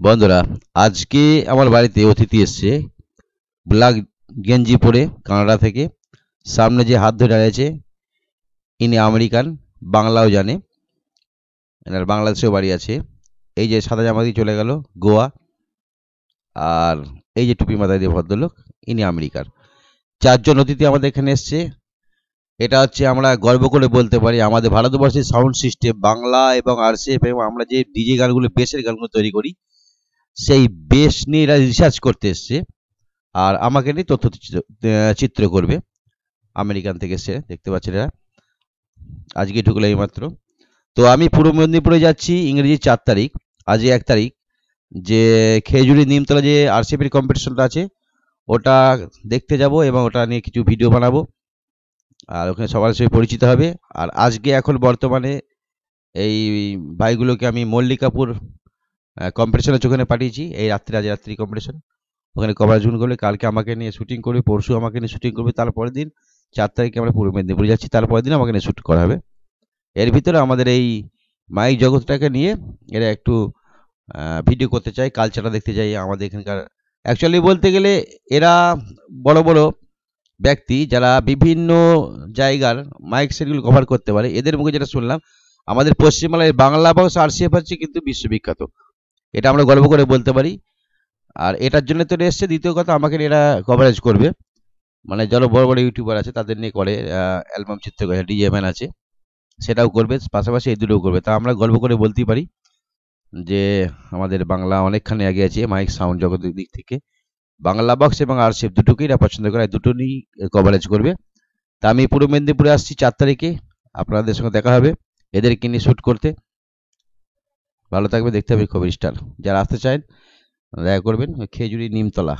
বন্ধুরা, আজকে আমার বাড়িতে অতিথি এসছে। ব্ল্যাক গেঞ্জি পরে কানাডা থেকে। সামনে যে হাত ধরে দাঁড়িয়েছে ইনি আমেরিকান, বাংলাও জানে। এনার বাংলাদেশেও বাড়ি আছে। এই যে সাদা জামা দিয়ে চলে গেল গোয়া। আর এই যে টুপি মাথায় দিয়ে ভদ্রলোক, ইনি আমেরিকার। চারজন অতিথি আমাদের এখানে এসছে। এটা হচ্ছে আমরা গর্ব করে বলতে পারি আমাদের ভারতবর্ষের সাউন্ড সিস্টেম বাংলা এবং আরসিএফ, এবং আমরা যে ডিজে গানগুলো, বেসের গানগুলো তৈরি করি, সেই বেস নিয়ে এরা রিসার্চ করতে এসছে। আর আমাকে নিয়ে চিত্র করবে। আমেরিকান থেকে এসে দেখতে পাচ্ছেন এরা, আজকে ঢুকলো এইমাত্র। তো আমি পূর্ব মেদিনীপুরে যাচ্ছি ইংরেজি 4 তারিখ। আজ 1 তারিখ, যে খেজুরি নিমতলা যে আরসিপির কম্পিটিশনটা আছে, ওটা দেখতে যাব এবং ওটা নিয়ে কিছু ভিডিও বানাবো। আর ওখানে সবার সাথে পরিচিত হবে। আর আজকে এখন বর্তমানে এই ভাইগুলোকে আমি মল্লিকাপুর কম্পিটিশনের ওখানে পাঠিয়েছি। এই রাত্রি, আজ রাত্রি কম্পিটিশন, ওখানে কভারেজ করলে কালকে আমাকে নিয়ে শুটিং করবে, পরশু আমাকে নিয়ে শুটিং করবে, তারপরের দিন 4 তারিখে আমরা পূর্ব মেদিনীপুরে যাচ্ছি, তারপরের দিন আমাকে নিয়ে শ্যুট করা হবে। এর ভিতরে আমাদের এই মাইক জগৎটাকে নিয়ে এরা একটু ভিডিও করতে চায়, কালচারটা দেখতে চাই আমাদের এখানকার। অ্যাকচুয়ালি বলতে গেলে এরা বড় বড় ব্যক্তি যারা বিভিন্ন জায়গার মাইক সেটগুলো কভার করতে পারে। এদের মুখে যেটা শুনলাম, আমাদের পশ্চিমবাংলায় বাংলা বক্স আরসিএফ হচ্ছে কিন্তু বিশ্ববিখ্যাত। এটা আমরা গর্ব করে বলতে পারি। আর এটার জন্য তো এসছে। দ্বিতীয় কথা, আমাকে নিয়ে এরা কভারেজ করবে। মানে যারা বড় বড় ইউটিউবার আছে তাদের নিয়ে করে, অ্যালবাম চিত্র করে, ডিজে ম্যান আছে, সেটাও করবে, পাশাপাশি এই দুটোও করবে। তা আমরা গর্ব করে বলতেই পারি যে আমাদের বাংলা অনেকখানি এগিয়ে আছে মাইক সাউন্ড জগতের দিক থেকে। বাংলা বক্স এবং আরসিএফ দুটোকেই এরা পছন্দ করে, দুটো নিয়েই কভারেজ করবে। তা আমি পূর্ব মেদিনীপুরে আসছি 4 তারিখে, আপনাদের সঙ্গে দেখা হবে এদেরকে নিয়ে শ্যুট করতে। ভালো থাকবে, দেখতে হবে খবর স্টার। যারা আসতে চান দেখা করবেন, খেজুরি নিমতলা।